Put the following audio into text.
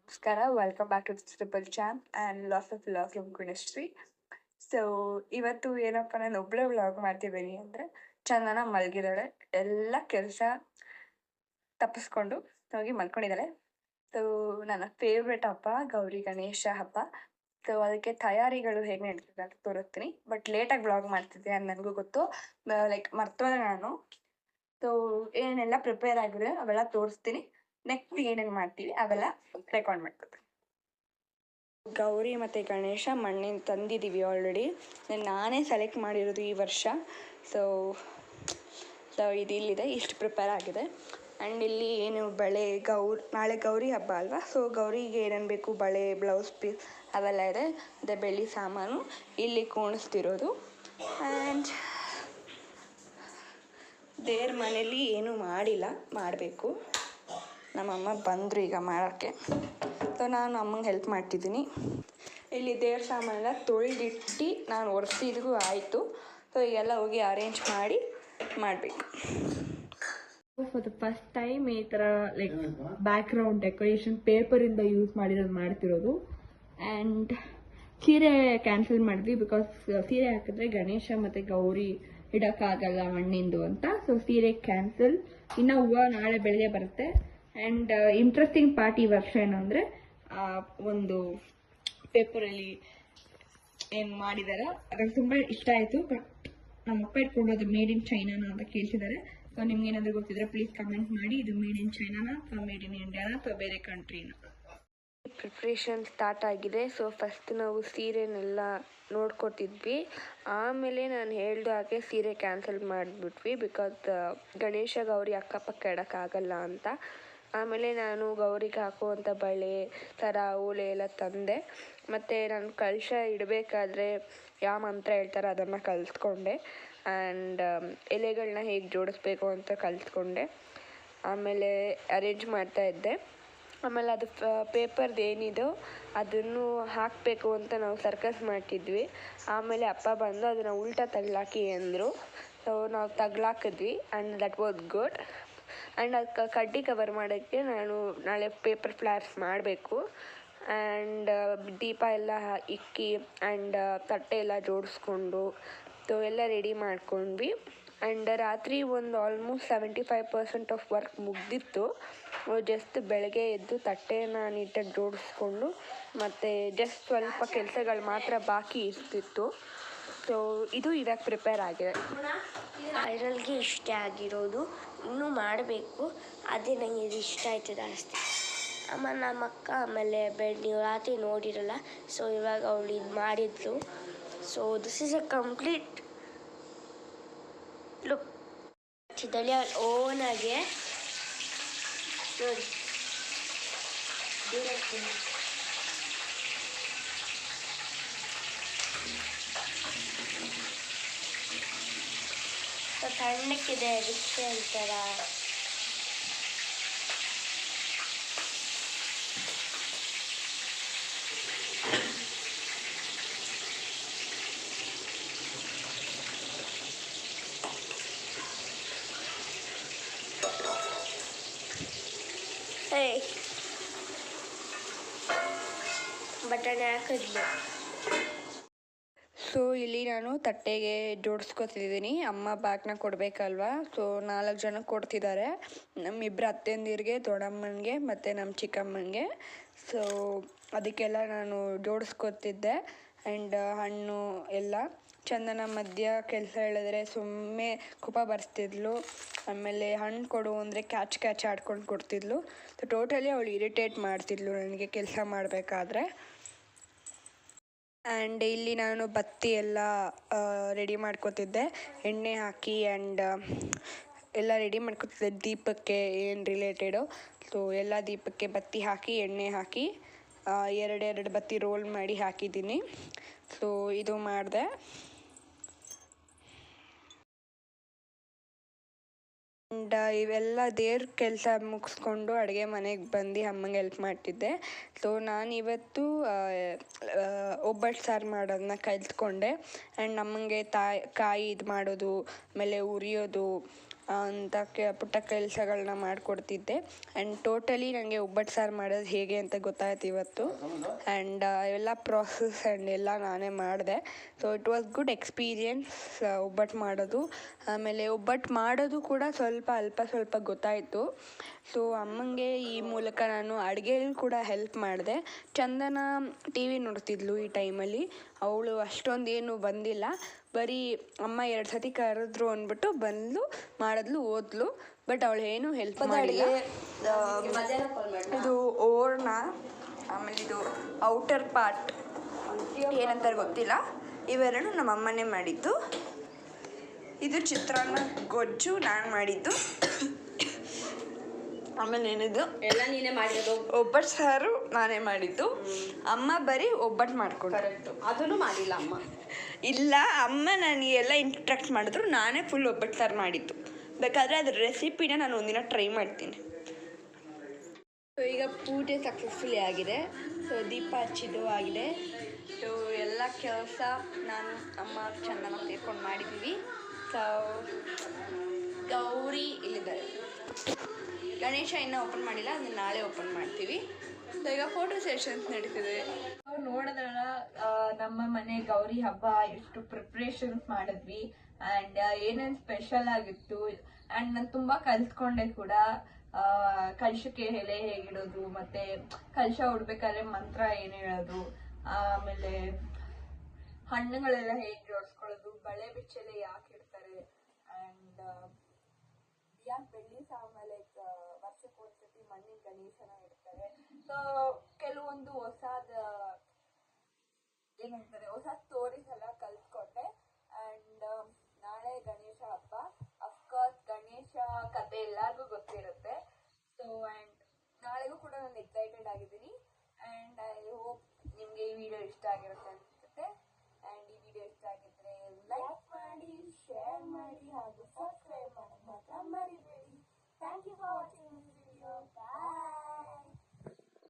ನಮಸ್ಕಾರ, welcome back to triple champ and lots of love from Gunashree. So ಇವತ್ತು ಏನಪ್ಪ ನಾನು ಒಬ್ಬಳೇ ವ್ಲಾಗ್ ಮಾಡ್ತಿದ್ದೀನಿ ಅಂದರೆ ಚಂದನ ಮಲಗಿದ್ದಾಳೆ. ಎಲ್ಲ ಕೆಲಸ ತಪ್ಪಿಸ್ಕೊಂಡು ಹೋಗಿ ಮಲ್ಕೊಂಡಿದ್ದಾಳೆ. ಸೊ ನನ್ನ ಫೇವ್ರೆಟ್ ಹಬ್ಬ ಗೌರಿ ಗಣೇಶ ಹಬ್ಬ. ಸೊ ಅದಕ್ಕೆ ತಯಾರಿಗಳು ಹೇಗೆ ನಡೀತಿದೆ ಅಂತ ತೋರಿಸ್ತೀನಿ. ಬಟ್ ಲೇಟಾಗಿ ವ್ಲಾಗ್ ಮಾಡ್ತಿದ್ದೆ ಅಂತ ನನಗೂ ಗೊತ್ತು. ಲೈಕ್ ಮರ್ತೋದೆ ನಾನು. ಸೊ ಏನೆಲ್ಲ ಪ್ರಿಪೇರ್ ಆಗಿದೆ ಅವೆಲ್ಲ ತೋರಿಸ್ತೀನಿ. ನೆಕ್ಸ್ಟ್ ಏನೇನು ಮಾಡ್ತೀವಿ ಅವೆಲ್ಲ ರೆಕಾರ್ಡ್ ಮಾಡ್ಕೊತೀನಿ. ಗೌರಿ ಮತ್ತು ಗಣೇಶ ಮಣ್ಣಿನ ತಂದಿದ್ದೀವಿ ಆಲ್ರೆಡಿ. ನಾನೇ ಸೆಲೆಕ್ಟ್ ಮಾಡಿರೋದು ಈ ವರ್ಷ. ಸೊ ಇದು ಇಲ್ಲಿದೆ, ಇಷ್ಟು ಪ್ರಿಪೇರ್ ಆಗಿದೆ. ಆ್ಯಂಡ್ ಇಲ್ಲಿ ಏನು ಬಳೆ ನಾಳೆ ಗೌರಿ ಹಬ್ಬ ಅಲ್ವಾ, ಸೊ ಗೌರಿಗೆ ಏನೇನು ಬೇಕು ಬಳೆ, ಬ್ಲೌಸ್ ಪೀಸ್ ಅವೆಲ್ಲ ಇದೆ. ಮತ್ತು ಬೆಳ್ಳಿ ಸಾಮಾನು ಇಲ್ಲಿ ಕೋಣಿಸ್ತಿರೋದು. ಆ್ಯಂಡ್ ದೇವ್ರ ಮನೇಲಿ ಏನೂ ಮಾಡಿಲ್ಲ, ಮಾಡಬೇಕು. ನಮ್ಮಮ್ಮ ಬಂದರು ಈಗ ಮಾಡೋಕ್ಕೆ. ಸೊ ನಾನು ಅಮ್ಮಂಗೆ ಹೆಲ್ಪ್ ಮಾಡ್ತಿದ್ದೀನಿ. ಇಲ್ಲಿ ದೇವ್ರ ಸಾಮಾನೆಲ್ಲ ತೊಳೆದಿಟ್ಟು ನಾನು ಒರೆಸಿದ್ರೂ ಆಯಿತು. ಸೊ ಈಗೆಲ್ಲ ಹೋಗಿ ಅರೇಂಜ್ ಮಾಡಬೇಕು. ಫಾರ್ ದ ಫಸ್ಟ್ ಟೈಮ್ ಈ ಥರ ಲೈಕ್ ಬ್ಯಾಕ್ಗ್ರೌಂಡ್ ಡೆಕೋರೇಷನ್ ಪೇಪರಿಂದ ಯೂಸ್ ಮಾಡಿರೋದು ಮಾಡ್ತಿರೋದು. ಆ್ಯಂಡ್ ಸೀರೆ ಕ್ಯಾನ್ಸಲ್ ಮಾಡಿದ್ವಿ ಬಿಕಾಸ್ ಸೀರೆ ಹಾಕಿದ್ರೆ ಗಣೇಶ ಮತ್ತು ಗೌರಿ ಇಡೋಕ್ಕಾಗಲ್ಲ ಮಣ್ಣಿಂದು ಅಂತ. ಸೊ ಸೀರೆ ಕ್ಯಾನ್ಸಲ್. ಇನ್ನು ಹೂವು ನಾಳೆ ಬೆಳಗ್ಗೆ ಬರುತ್ತೆ. ಆ್ಯಂಡ್ ಇಂಟ್ರೆಸ್ಟಿಂಗ್ ಪಾರ್ಟ್ ಈ ವರ್ಷ ಏನು ಅಂದರೆ ಒಂದು ಪೇಪರಲ್ಲಿ ಏನು ಮಾಡಿದ್ದಾರೆ ಅದಕ್ಕೆ ತುಂಬ ಇಷ್ಟ ಆಯಿತು. ಬಟ್ ನಮ್ಮ ಅಪ್ಪ ಇಟ್ಕೊಂಡೋದು ಮೇಡ್ ಇನ್ ಚೈನಾನ ಅಂತ ಕೇಳ್ತಿದ್ದಾರೆ. ಸೊ ನಿಮ್ಗೆ ಏನಾದರೂ ಗೊತ್ತಿದ್ರೆ ಪ್ಲೀಸ್ ಕಮೆಂಟ್ ಮಾಡಿ. ಇದು ಮೇಡ್ ಇನ್ ಚೈನಾನ ಅಥವಾ ಮೇಡ್ ಇನ್ ಇಂಡಿಯಾನ ಅಥವಾ ಬೇರೆ ಕಂಟ್ರಿನ. ಪ್ರಿಪ್ರೇಷನ್ ಸ್ಟಾರ್ಟ್ ಆಗಿದೆ. ಸೊ ಫಸ್ಟ್ ನಾವು ಸೀರೆನೆಲ್ಲ ನೋಡ್ಕೊತಿದ್ವಿ. ಆಮೇಲೆ ನಾನು ಹೇಳ್ದ ಹಾಗೆ ಸೀರೆ ಕ್ಯಾನ್ಸಲ್ ಮಾಡಿಬಿಟ್ವಿ ಬಿಕಾಸ್ ಗಣೇಶ ಗೌರಿ ಅಕ್ಕಪಕ್ಕ ಇಡೋಕ್ಕಾಗಲ್ಲ ಅಂತ. ಆಮೇಲೆ ನಾನು ಗೌರಿಗೆ ಹಾಕುವಂಥ ಬಳೆ, ಸರ, ಓಲೆ ಎಲ್ಲ ತಂದೆ. ಮತ್ತು ನಾನು ಕಲಶ ಇಡಬೇಕಾದ್ರೆ ಯಾವ ಮಂತ್ರ ಹೇಳ್ತಾರೆ ಅದನ್ನು ಕಲಿತ್ಕೊಂಡೆ. ಆ್ಯಂಡ್ ಎಲೆಗಳನ್ನ ಹೇಗೆ ಜೋಡಿಸ್ಬೇಕು ಅಂತ ಕಲಿತ್ಕೊಂಡೆ. ಆಮೇಲೆ ಅರೇಂಜ್ ಮಾಡ್ತಾಯಿದ್ದೆ. ಆಮೇಲೆ ಅದು ಪೇಪರ್ದು ಏನಿದೋ ಅದನ್ನು ಹಾಕಬೇಕು ಅಂತ ನಾವು ಸರ್ಕಸ್ ಮಾಡ್ತಿದ್ವಿ. ಆಮೇಲೆ ಅಪ್ಪ ಬಂದು ಅದನ್ನು ಉಲ್ಟಾ ತಗ್ಲಾಕಿ ಅಂದರು. ಸೊ ನಾವು ತಗ್ಲಾಕಿದ್ವಿ and that was good. And ಅದಕ್ಕೆ ಕಡ್ಡಿ ಕವರ್ ಮಾಡೋಕ್ಕೆ ನಾನು ನಾಳೆ ಪೇಪರ್ ಫ್ಲವರ್ಸ್ ಮಾಡಬೇಕು. ಆ್ಯಂಡ್ ದೀಪ ಎಲ್ಲ ಇಕ್ಕಿ ಆ್ಯಂಡ್ ತಟ್ಟೆ ಎಲ್ಲ ಜೋಡಿಸ್ಕೊಂಡು ಎಲ್ಲ ರೆಡಿ ಮಾಡ್ಕೊಂಡ್ವಿ. ಆ್ಯಂಡ್ ರಾತ್ರಿ ಒಂದು ಆಲ್ಮೋಸ್ಟ್ 75% ಆಫ್ ವರ್ಕ್ ಮುಗ್ದಿತ್ತು. ಜಸ್ಟ್ ಬೆಳಗ್ಗೆ ಎದ್ದು ತಟ್ಟೆನ ನೀಟಾಗಿ ಜೋಡಿಸ್ಕೊಂಡು ಮತ್ತು ಜಸ್ಟ್ ಸ್ವಲ್ಪ ಕೆಲಸಗಳು ಮಾತ್ರ ಬಾಕಿ ಇರ್ತಿತ್ತು. ಸೊ ಇದು ಇವಾಗ ಪ್ರಿಪೇರ್ ಆಗಿದೆ. ವೈರಲ್ಗೆ ಇಷ್ಟ ಆಗಿರೋದು ಇನ್ನೂ ಮಾಡಬೇಕು. ಅದೇ ನನಗೆ ಇದು ಇಷ್ಟ ಆಯ್ತು ಜಾಸ್ತಿ. ಆಮೇಲೆ ನಮ್ಮ ಅಕ್ಕ ಆಮೇಲೆ ನೀವು ರಾತ್ರಿ ನೋಡಿರಲ್ಲ, ಸೊ ಇವಾಗ ಅವಳು ಇದು ಮಾಡಿದ್ಲು. So this is a complete look. ಚಿದಳಿ ಓನಾಗೆ ನೋಡಿ ತಣ್ಣಕ್ಕಿದೆ ಅದಕ್ಕೆ ಅಂತಾರ. ಬಟಾಣಿ ಹಾಕಿದ್ಲು. ಸೊ ಇಲ್ಲಿ ನಾನು ತಟ್ಟೆಗೆ ಜೋಡಿಸ್ಕೊತಿದ್ದೀನಿ. ಅಮ್ಮ ಬಾಗ್ನ ಕೊಡಬೇಕಲ್ವಾ, ಸೊ 4 ಜನಕ್ಕೆ ಕೊಡ್ತಿದ್ದಾರೆ. ನಮ್ಮಿಬ್ಬರು ಅತ್ತೆಂದಿರಿಗೆ, ದೊಡ್ಡಮ್ಮನಿಗೆ ಮತ್ತು ನಮ್ಮ ಚಿಕ್ಕಮ್ಮನಿಗೆ. ಸೊ ಅದಕ್ಕೆಲ್ಲ ನಾನು ಜೋಡಿಸ್ಕೊತಿದ್ದೆ. ಆ್ಯಂಡ್ ಹಣ್ಣು ಎಲ್ಲ ಚಂದನ ಮಧ್ಯ ಕೆಲಸ ಹೇಳಿದ್ರೆ ಸುಮ್ಮನೆ ಕೋಪ ಬರ್ಸ್ತಿದ್ಲು. ಆಮೇಲೆ ಹಣ್ಣು ಕೊಡು ಅಂದರೆ ಕ್ಯಾಚ್ ಆಡ್ಕೊಂಡು ಕೊಡ್ತಿದ್ಲು. ಸೊ ಟೋಟಲಿ ಅವಳು ಇರಿಟೇಟ್ ಮಾಡ್ತಿದ್ಲು ನನಗೆ ಕೆಲಸ ಮಾಡಬೇಕಾದ್ರೆ. ಆ್ಯಂಡ್ ಇಲ್ಲಿ ನಾನು ಬತ್ತಿ ಎಲ್ಲ ರೆಡಿ ಮಾಡ್ಕೊತಿದ್ದೆ, ಎಣ್ಣೆ ಹಾಕಿ. ಆ್ಯಂಡ್ ಎಲ್ಲ ರೆಡಿ ಮಾಡ್ಕೊತಿದ್ದೆ ದೀಪಕ್ಕೆ ಏನು ರಿಲೇಟೆಡು. ಸೊ ಎಲ್ಲ ದೀಪಕ್ಕೆ ಬತ್ತಿ ಹಾಕಿ ಎಣ್ಣೆ ಹಾಕಿ 2 ಬತ್ತಿ ರೋಲ್ ಮಾಡಿ ಹಾಕಿದ್ದೀನಿ. ಸೊ ಇದು ಮಾಡಿದೆ. ಆ್ಯಂಡ್ ಇವೆಲ್ಲ ದೇವ್ರ ಕೆಲಸ ಮುಗಿಸ್ಕೊಂಡು ಅಡುಗೆ ಮನೆಗೆ ಬಂದು ಅಮ್ಮಂಗೆ ಹೆಲ್ಪ್ ಮಾಡ್ತಿದ್ದೆ. ಸೊ ನಾನಿವತ್ತು ಒಬ್ಬಟ್ಟು ಸಾರು ಮಾಡೋದನ್ನ ಕಲಿತ್ಕೊಂಡೆ. ಆ್ಯಂಡ್ ಅಮ್ಮಂಗೆ ಕಾಯಿ ಇದು ಮಾಡೋದು, ಆಮೇಲೆ ಉರಿಯೋದು, ಅಂತ ಪುಟ್ಟ ಕೆಲಸಗಳನ್ನ ಮಾಡಿಕೊಡ್ತಿದ್ದೆ. ಆ್ಯಂಡ್ ಟೋಟಲಿ ನನಗೆ ಒಬ್ಬಟ್ಟು ಸಾರು ಮಾಡೋದು ಹೇಗೆ ಅಂತ ಗೊತ್ತಾಯ್ತು ಇವತ್ತು. ಆ್ಯಂಡ್ ಎಲ್ಲ ಪ್ರಾಸೆಸ್ ಆ್ಯಂಡ್ ಎಲ್ಲ ನಾನೇ ಮಾಡಿದೆ. So it was good experience ಒಬ್ಬಟ್ಟು ಮಾಡೋದು. ಆಮೇಲೆ ಒಬ್ಬಟ್ಟು ಮಾಡೋದು ಕೂಡ ಅಲ್ಪ ಸ್ವಲ್ಪ ಗೊತ್ತಾಯಿತು. ಸೊ ಅಮ್ಮಂಗೆ ಈ ಮೂಲಕ ನಾನು ಅಡುಗೆಯಲ್ಲಿ ಕೂಡ ಹೆಲ್ಪ್ ಮಾಡಿದೆ. ಚಂದನ ಟಿ ವಿ ನೋಡ್ತಿದ್ಲು ಈ ಟೈಮಲ್ಲಿ. ಅವಳು ಅಷ್ಟೊಂದೇನು ಬಂದಿಲ್ಲ, ಬರೀ ಅಮ್ಮ 2 ಸತಿ ಕರೆದ್ರು ಅಂದ್ಬಿಟ್ಟು ಬಂದು ಮಾಡಿದ್ಲು, ಓದ್ಲು. ಬಟ್ ಅವಳು ಏನೂ ಹೆಲ್ಪ್ ಮಾಡಿಲ್ಲ. ಇದು ಓರ್ನ, ಆಮೇಲೆ ಇದು ಔಟರ್ ಪಾರ್ಟ್ ಏನಂತಾರೆ ಗೊತ್ತಿಲ್ಲ, ಇವೆರಡು ನಮ್ಮ ಅಮ್ಮನೇ ಮಾಡಿದ್ದು. ಇದು ಚಿತ್ರಾನ್ನ ಗೊಜ್ಜು ನಾನು ಮಾಡಿದ್ದು. ಆಮೇಲೆ ಏನಿದು ಎಲ್ಲ ನೀನೇ ಮಾಡಿರೋದು. ಒಬ್ಬಟ್ಟು ಸಾರು ನಾನೇ ಮಾಡಿದ್ದು. ಅಮ್ಮ ಬರೀ ಒಬ್ಬಟ್ಟು ಮಾಡ್ಕೊಂಡು, ಕರೆಕ್ಟು, ಅದನ್ನು ಮಾಡಿಲ್ಲ ಅಮ್ಮ. ಇಲ್ಲ, ಅಮ್ಮ ನನಗೆ ಎಲ್ಲ ಇಂಟ್ರಾಕ್ಟ್ ಮಾಡಿದ್ರು, ನಾನೇ ಫುಲ್ ಒಬ್ಬಟ್ಟು ಸಾರು ಮಾಡಿದ್ದು. ಬೇಕಾದರೆ ಅದ್ರ ರೆಸಿಪಿನ ನಾನು ಒಂದಿನ ಟ್ರೈ ಮಾಡ್ತೀನಿ. ಸೊ ಈಗ ಪೂಜೆ ಸಕ್ಸಸ್ಫುಲಿ ಆಗಿದೆ. ಸೊ ದೀಪ ಹಚ್ಚಿದ್ದು ಆಗಿದೆ. ಸೊ ಎಲ್ಲ ಕೆಲಸ ನಾನು ಅಮ್ಮ ಚಂದನ ಸೇರ್ಕೊಂಡು ಮಾಡಿದ್ದೀವಿ. ಸೊ ಗೌರಿ ಇಲ್ಲಿದ್ದಾರೆ. ಗಣೇಶ ಇನ್ನೂ ಓಪನ್ ಮಾಡಿಲ್ಲ, ಅದನ್ನ ನಾಳೆ ಓಪನ್ ಮಾಡ್ತೀವಿ. ಸೊ ಈಗ ಫೋಟೋ ಸೆಷನ್ಸ್ ನಡೀತಿದೆ. ನಾವು ನೋಡಿದ್ರಲ್ಲ ನಮ್ಮ ಮನೆ ಗೌರಿ ಹಬ್ಬ ಎಷ್ಟು ಪ್ರಿಪ್ರೇಷನ್ಸ್ ಮಾಡಿದ್ವಿ ಆ್ಯಂಡ್ ಏನೇನು ಸ್ಪೆಷಲ್ ಆಗಿತ್ತು. ಆ್ಯಂಡ್ ನಾನು ತುಂಬ ಕಲ್ತ್ಕೊಂಡೆ ಕೂಡ. ಕಲಶಕ್ಕೆ ಎಲೆ ಹೇಗಿಡೋದು, ಮತ್ತು ಕಲಶ ಉಡ್ಬೇಕಾದ್ರೆ ಮಂತ್ರ ಏನು ಹೇಳೋದು, ಆಮೇಲೆ ಹಣ್ಣುಗಳೆಲ್ಲ ಹೇಗೆ ಜೋಡಿಸ್ಕೊಳ್ಳೋದು, ಬಳೆ ಬಿಚ್ಚೆಲೆ ಯಾಕೆ ಇಡ್ತಾರೆ, ಆ್ಯಂಡ್ ಯಾಕೆ ಬೆಳ್ಳಿ ಸಾಮಾನ್ಯ ವರ್ಷಕ್ಕೆ ಒಂದ್ಸತಿ ಮಣ್ಣಿನ ಗಣೇಶನ ಇಡ್ತಾರೆ. ಸೊ ಕೆಲವೊಂದು ಹೊಸದ ಏನಂತಾರೆ ಹೊಸ ಸ್ಟೋರೀಸ್ ಎಲ್ಲ ಕಲ್ತ್ಕೊಂಡೆ. ಆ್ಯಂಡ್ ನಾಳೆ ಗಣೇಶ ಹಬ್ಬ. ಅಫ್ಕೋರ್ಸ್ ಗಣೇಶ ಕತೆ ಎಲ್ಲರಿಗೂ ಗೊತ್ತಿರುತ್ತೆ. ಸೊ ಆ್ಯಂಡ್ ನಾಳೆಗೂ ಕೂಡ ನಾನು ಎಕ್ಸೈಟೆಡ್ ಆಗಿದ್ದೀನಿ. ಆ್ಯಂಡ್ ಐ ಹೋಪ್ ನಿಮಗೆ ಈ ವಿಡಿಯೋ ಇಷ್ಟ ಆಗಿರುತ್ತೆ ಅನಿಸುತ್ತೆ. ಆ್ಯಂಡ್ ಈ ವಿಡಿಯೋ ಇಷ್ಟ ಆಗಿದ್ರೆ ಲೈಕ್ ಮಾಡಿ, ಶೇರ್ ಮಾಡಿ ಹಾಗೂ ಸಬ್ಸ್ಕ್ರೈಬ್ ಮಾಡೋದು ಮಾತ್ರ ಮರಿಬೇಡಿ. Thank you for watching this video.